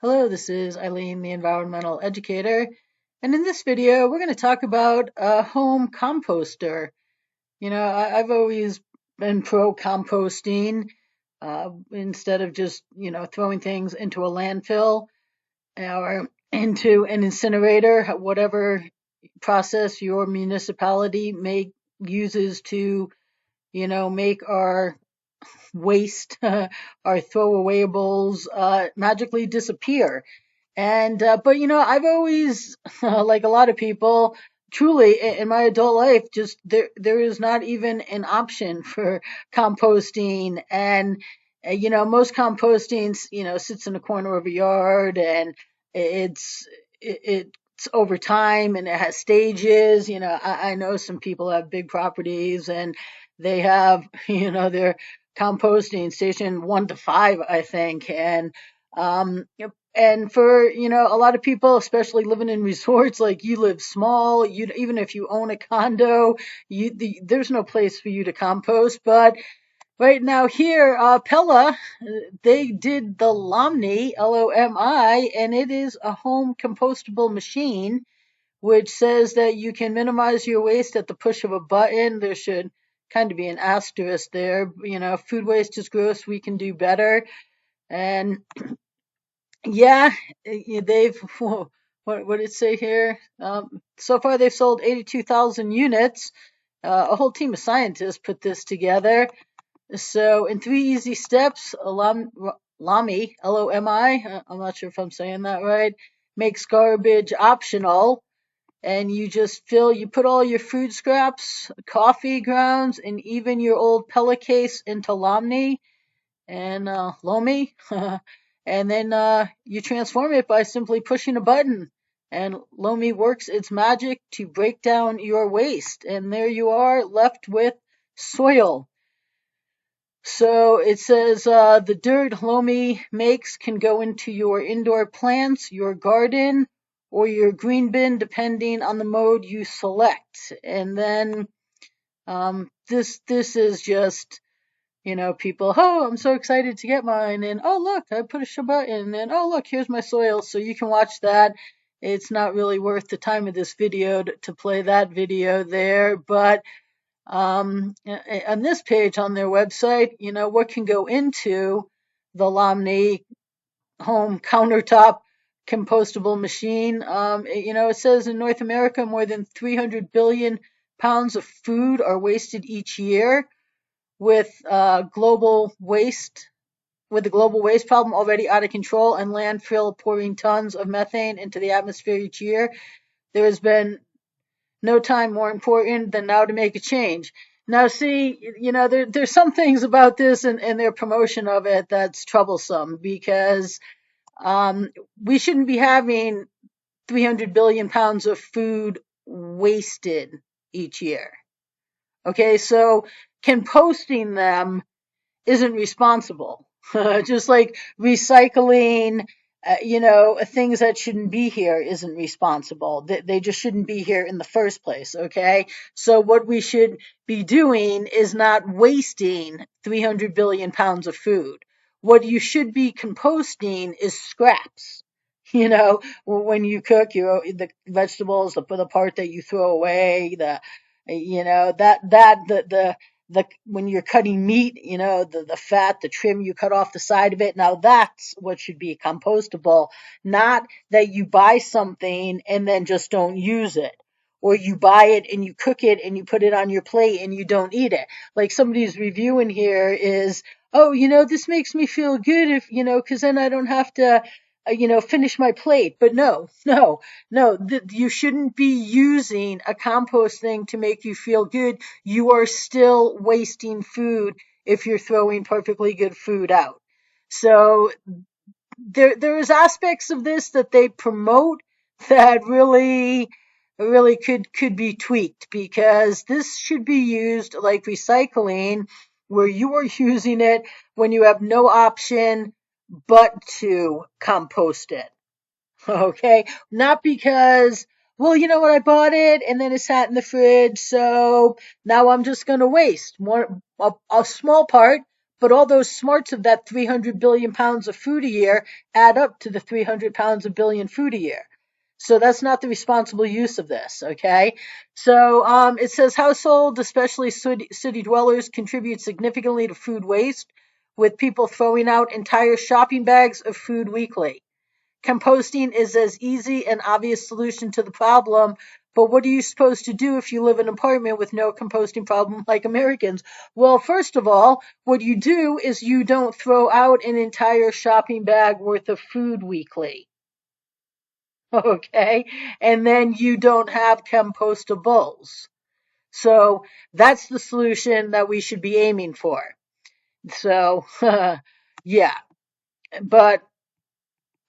Hello, this is Eileen, the environmental educator, and in this video, we're going to talk about a home composter. I've always been pro composting instead of just, throwing things into a landfill or into an incinerator, whatever process your municipality uses to, make our waste, our throwawayables magically disappear. But I've always, like a lot of people, truly in my adult life, just there is not even an option for composting. And most composting, sits in a corner of a yard, and it's over time, and it has stages. I know some people have big properties, and they have, their composting station 1 to 5, I think, and for, a lot of people, especially living in resorts, like you live small, even if you own a condo, there's no place for you to compost. But right now here, Pela, they did the Lomi, Lomi, and it is a home compostable machine, which says that you can minimize your waste at the push of a button. There should kind of be an asterisk there. Food waste is gross. We can do better. And yeah, they've what did it say here? So far, they've sold 82,000 units. A whole team of scientists put this together. So, in 3 easy steps, Lomi, Lomi, I'm not sure if I'm saying that right, makes garbage optional. And you put all your food scraps, coffee grounds, and even your old Pella case into Lomi and Lomi, and then you transform it by simply pushing a button. And Lomi works its magic to break down your waste, and there you are left with soil. So it says the dirt Lomi makes can go into your indoor plants, your garden, or your green bin, depending on the mode you select. And then this is just, people, oh, I'm so excited to get mine. And oh, look, I put a button. And oh, look, here's my soil. So you can watch that. It's not really worth the time of this video to play that video there. But on this page on their website, what can go into the Lomi home countertop compostable machine. It says in North America, more than 300 billion pounds of food are wasted each year, with the global waste problem already out of control and landfill pouring tons of methane into the atmosphere each year. There has been no time more important than now to make a change. Now, see, there's some things about this and their promotion of it that's troublesome, because we shouldn't be having 300 billion pounds of food wasted each year. Okay, so composting them isn't responsible. Just like recycling, things that shouldn't be here isn't responsible. They just shouldn't be here in the first place, okay? So what we should be doing is not wasting 300 billion pounds of food. What you should be composting is scraps. When you cook, the vegetables, the part that you throw away, the when you're cutting meat, the fat, the trim you cut off the side of it. Now that's what should be compostable, not that you buy something and then just don't use it. Or you buy it and you cook it and you put it on your plate and you don't eat it. Like somebody's review in here is, oh, this makes me feel good if, because then I don't have to, finish my plate. But no, you shouldn't be using a compost thing to make you feel good. You are still wasting food if you're throwing perfectly good food out. So there is aspects of this that they promote that really could be tweaked, because this should be used like recycling, where you are using it when you have no option but to compost it. Okay, not because, well, you know what, I bought it and then it sat in the fridge, so now I'm just going to waste a small part, but all those smarts of that 300 billion pounds of food a year add up to the 300 pounds of billion food a year. So that's not the responsible use of this, okay? So it says households, especially city dwellers, contribute significantly to food waste, with people throwing out entire shopping bags of food weekly. Composting is as easy and obvious solution to the problem, but what are you supposed to do if you live in an apartment with no composting problem like Americans? Well, first of all, what you do is you don't throw out an entire shopping bag worth of food weekly. Okay? And then you don't have compostables. So that's the solution that we should be aiming for. So, yeah. But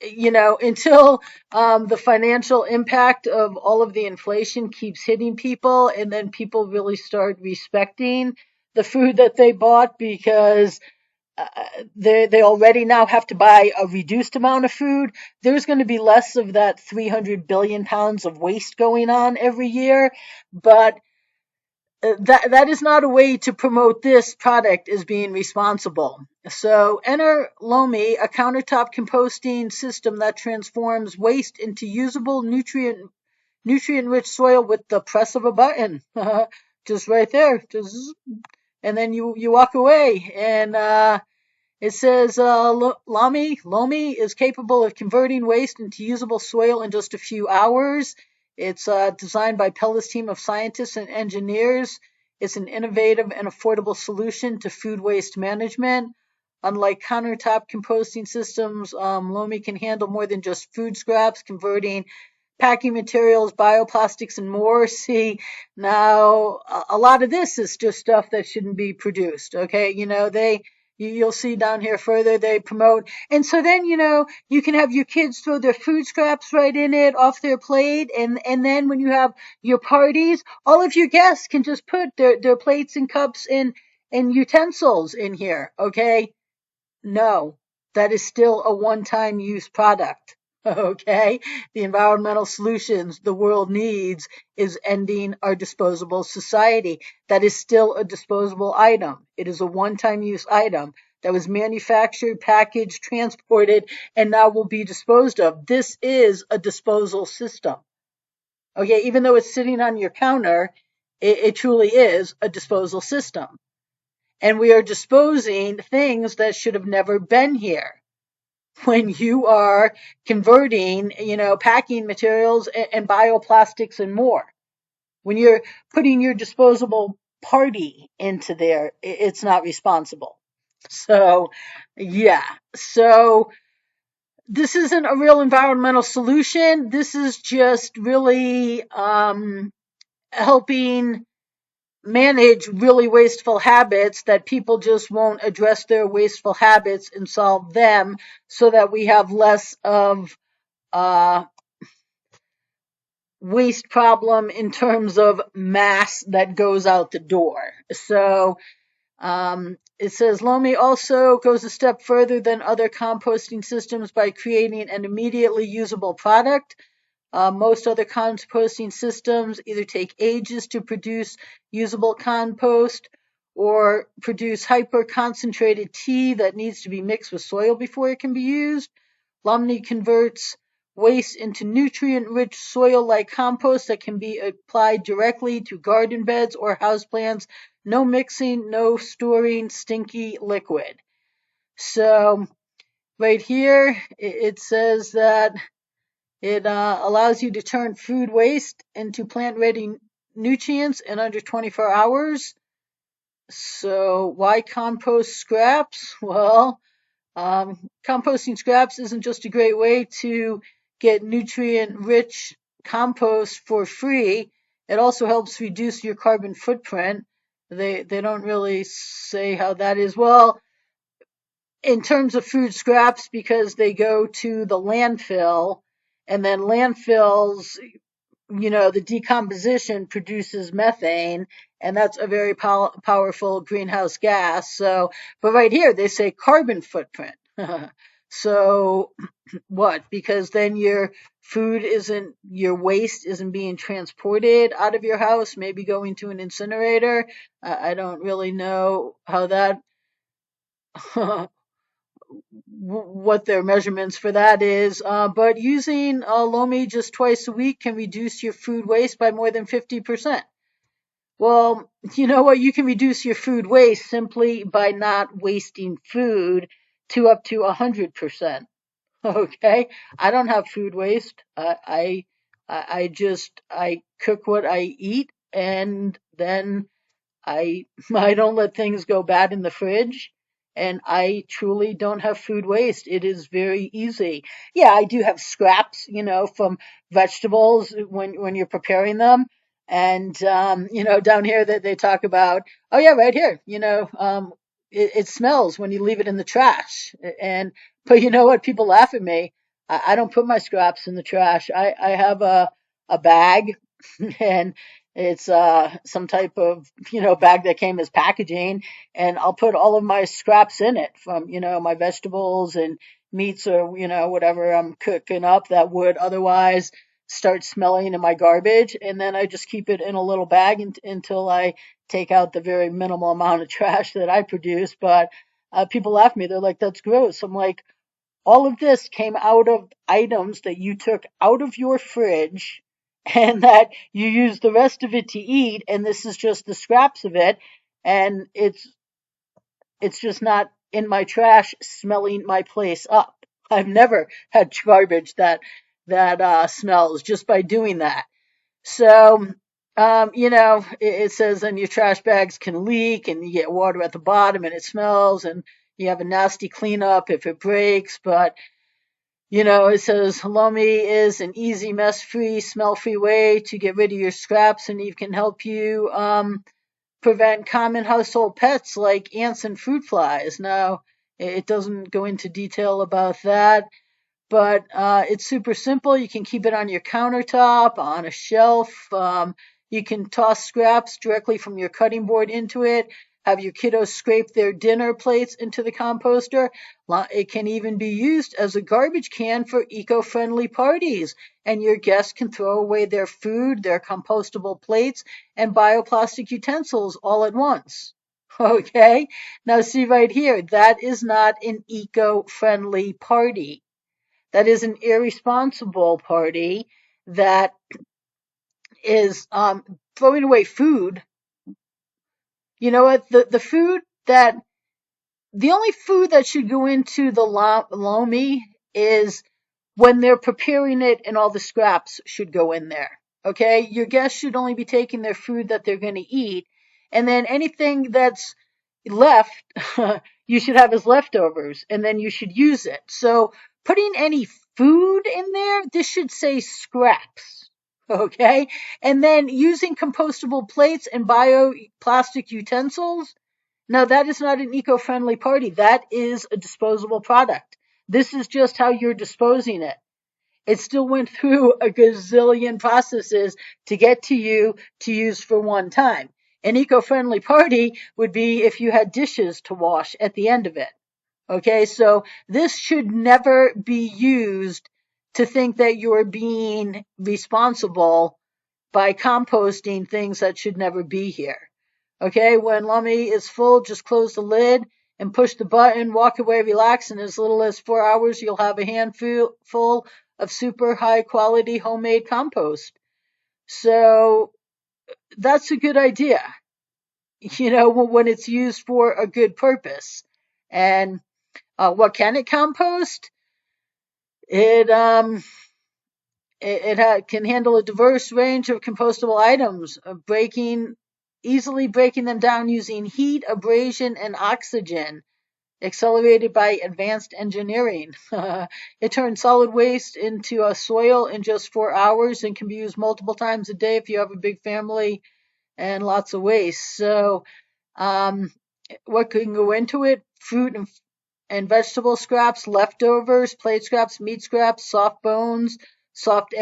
until the financial impact of all of the inflation keeps hitting people, and then people really start respecting the food that they bought, because uh, they already now have to buy a reduced amount of food, there's going to be less of that 300 billion pounds of waste going on every year. But that is not a way to promote this product as being responsible. So enter Lomi, a countertop composting system that transforms waste into usable nutrient-rich soil with the press of a button. Just right there. And then you walk away, and it says Lomi is capable of converting waste into usable soil in just a few hours. It's designed by Pela's team of scientists and engineers. It's an innovative and affordable solution to food waste management. Unlike countertop composting systems, Lomi can handle more than just food scraps, converting packing materials, bioplastics, and more. See, now a lot of this is just stuff that shouldn't be produced. Okay, you'll see down here further they promote, and so then you can have your kids throw their food scraps right in it off their plate, and then when you have your parties, all of your guests can just put their plates and cups and utensils in here. Okay, no, that is still a one-time use product. Okay, the environmental solutions the world needs is ending our disposable society. That is still a disposable item. It is a one-time use item that was manufactured, packaged, transported, and now will be disposed of. This is a disposal system. Okay, even though it's sitting on your counter, it truly is a disposal system. And we are disposing things that should have never been here. When you are converting, packing materials and bioplastics and more, when you're putting your disposable party into there, it's not responsible. So, yeah. So this isn't a real environmental solution. This is just really helping manage really wasteful habits that people just won't address their wasteful habits and solve them, so that we have less of a waste problem in terms of mass that goes out the door. So it says Lomi also goes a step further than other composting systems by creating an immediately usable product. Most other composting systems either take ages to produce usable compost or produce hyper-concentrated tea that needs to be mixed with soil before it can be used. Lomi converts waste into nutrient-rich soil-like compost that can be applied directly to garden beds or houseplants. No mixing, no storing stinky liquid. So right here it says that it allows you to turn food waste into plant-ready nutrients in under 24 hours. So why compost scraps? Well, composting scraps isn't just a great way to get nutrient-rich compost for free. It also helps reduce your carbon footprint. They don't really say how that is. Well, in terms of food scraps, because they go to the landfill, and then landfills, the decomposition produces methane, and that's a very powerful greenhouse gas. So, but right here they say carbon footprint. So what? Because then your waste isn't being transported out of your house, maybe going to an incinerator. I don't really know how that what their measurements for that is. But using Lomi just twice a week can reduce your food waste by more than 50%. Well, you know what? You can reduce your food waste simply by not wasting food to up to 100%. Okay, I don't have food waste. I cook what I eat, and then I I don't let things go bad in the fridge, and I truly don't have food waste. It is very easy. Yeah, I do have scraps, from vegetables when you're preparing them. And down here that they talk about, oh yeah, right here, it smells when you leave it in the trash. But you know what? People laugh at me. I don't put my scraps in the trash. I have a bag and it's some type of bag that came as packaging, and I'll put all of my scraps in it from my vegetables and meats or whatever I'm cooking up that would otherwise start smelling in my garbage, and then I just keep it in a little bag until I take out the very minimal amount of trash that I produce. But people laugh at me. They're like, "That's gross." I'm like, all of this came out of items that you took out of your fridge and that you used the rest of it to eat, and this is just the scraps of it, and it's just not in my trash smelling my place up. I've never had garbage that smells just by doing that. So it says then your trash bags can leak and you get water at the bottom and it smells, and you have a nasty cleanup if it breaks. But it says Lomi is an easy, mess-free, smell-free way to get rid of your scraps, and it can help you prevent common household pets like ants and fruit flies. Now, it doesn't go into detail about that, but it's super simple. You can keep it on your countertop, on a shelf. You can toss scraps directly from your cutting board into it. Have your kiddos scrape their dinner plates into the composter. It can even be used as a garbage can for eco-friendly parties, and your guests can throw away their food, their compostable plates, and bioplastic utensils all at once. Okay, now see right here, that is not an eco-friendly party. That is an irresponsible party that is throwing away food. You know what? The only food that should go into the Lomi is when they're preparing it, and all the scraps should go in there. Okay? Your guests should only be taking their food that they're going to eat, and then anything that's left, you should have as leftovers, and then you should use it. So putting any food in there, this should say scraps. Okay? And then using compostable plates and bioplastic utensils. Now, that is not an eco-friendly party. That is a disposable product. This is just how you're disposing it. It still went through a gazillion processes to get to you to use for one time. An eco-friendly party would be if you had dishes to wash at the end of it. Okay, so this should never be used to think that you're being responsible by composting things that should never be here. Okay, when Lomi is full, just close the lid and push the button, walk away, relax. In as little as 4 hours, you'll have a handful of super high quality homemade compost. So that's a good idea, when it's used for a good purpose. And what can it compost? It can handle a diverse range of compostable items, easily breaking them down using heat, abrasion, and oxygen, accelerated by advanced engineering. It turns solid waste into a soil in just 4 hours and can be used multiple times a day if you have a big family and lots of waste. So, um, what can go into it? Fruit and vegetable scraps, leftovers, plate scraps, meat scraps, soft bones, soft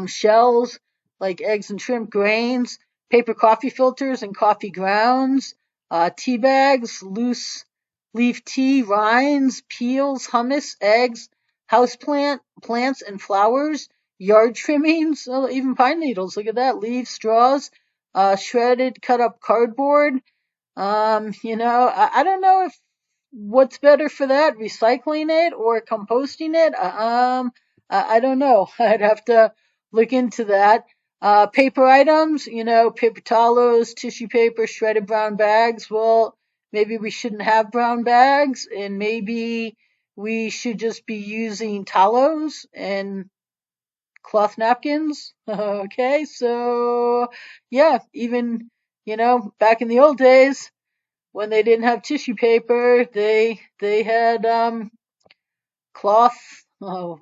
shells like eggs and shrimp, grains, paper coffee filters and coffee grounds, tea bags, loose leaf tea, rinds, peels, hummus, eggs, plants and flowers, yard trimmings, even pine needles. Look at that, leaves, straws, shredded, cut up cardboard. I don't know if what's better for that? Recycling it or composting it? I don't know. I'd have to look into that. Paper items, paper towels, tissue paper, shredded brown bags. Well, maybe we shouldn't have brown bags, and maybe we should just be using towels and cloth napkins. Okay, so yeah, even back in the old days when they didn't have tissue paper, they had cloth. Oh,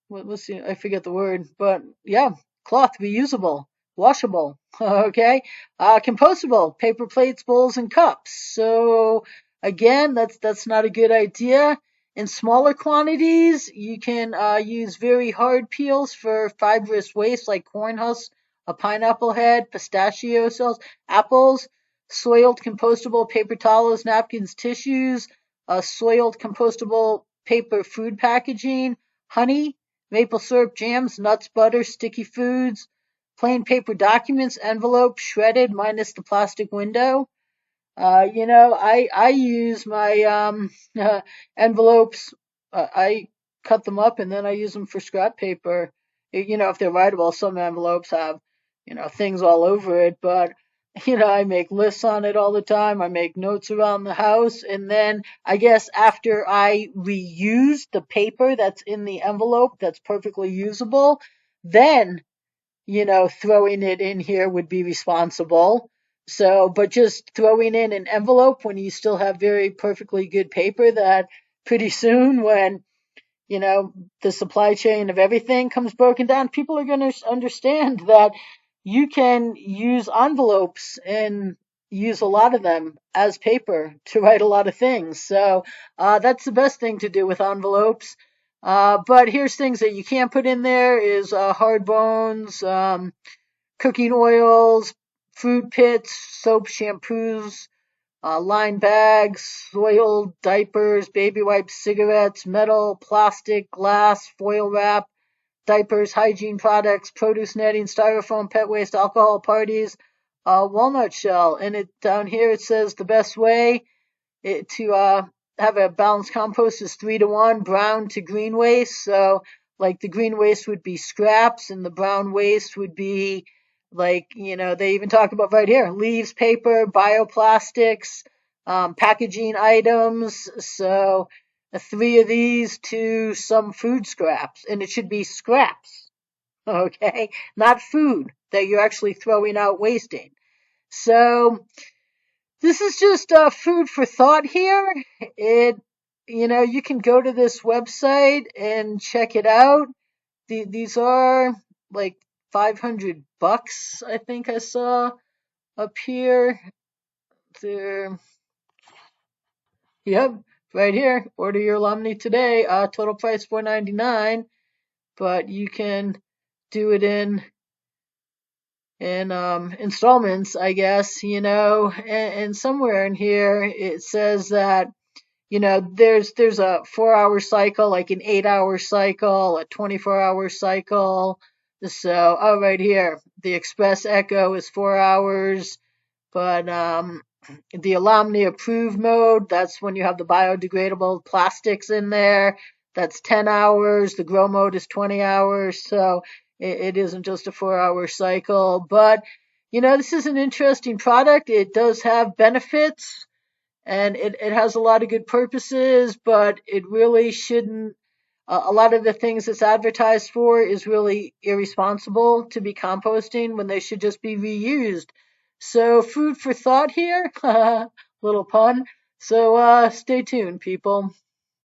let's see, I forget the word, but yeah, cloth, reusable, washable. Okay, compostable, paper plates, bowls, and cups. So again, that's not a good idea. In smaller quantities, you can use very hard peels for fibrous waste like corn husks, a pineapple head, pistachio shells, apples, soiled compostable paper towels, napkins, tissues, soiled compostable paper food packaging, honey, maple syrup, jams, nuts, butter, sticky foods, plain paper documents, envelopes, shredded minus the plastic window. I use my envelopes. I cut them up and then I use them for scrap paper. If they're writable, some envelopes have things all over it, but I make lists on it all the time. I make notes around the house, and then I guess after I reuse the paper that's in the envelope that's perfectly usable, then throwing it in here would be responsible. So, but just throwing in an envelope when you still have very perfectly good paper, that pretty soon when, the supply chain of everything comes broken down, people are going to understand that you can use envelopes and use a lot of them as paper to write a lot of things. So, that's the best thing to do with envelopes. But here's things that you can't put in there is hard bones, cooking oils, fruit pits, soap, shampoos, lined bags, soiled diapers, baby wipes, cigarettes, metal, plastic, glass, foil wrap, diapers, hygiene products, produce netting, styrofoam, pet waste, alcohol, parties, walnut shell. And it down here it says the best way to have a balanced compost is 3-to-1 brown to green waste. So like the green waste would be scraps and the brown waste would be like, they even talk about right here, leaves, paper, bioplastics, packaging items. So 3 of these to some food scraps, and it should be scraps. Okay, not food that you're actually throwing out wasting. So this is just food for thought here. It, you can go to this website and check it out. These are like $500, I think I saw up here. There, yep, right here. Order your Lomi today. Total price $4.99, but you can do it in installments, I guess. And somewhere in here it says that there's a 4-hour cycle, like an 8-hour cycle, a 24-hour cycle. So, oh, right here, the Express Echo is 4 hours, but the Lomi approved mode, that's when you have the biodegradable plastics in there. That's 10 hours. The grow mode is 20 hours. So it isn't just a 4-hour cycle. But, this is an interesting product. It does have benefits and it has a lot of good purposes, but it really shouldn't. A lot of the things it's advertised for is really irresponsible to be composting when they should just be reused. So, food for thought here, little pun. So, stay tuned, people.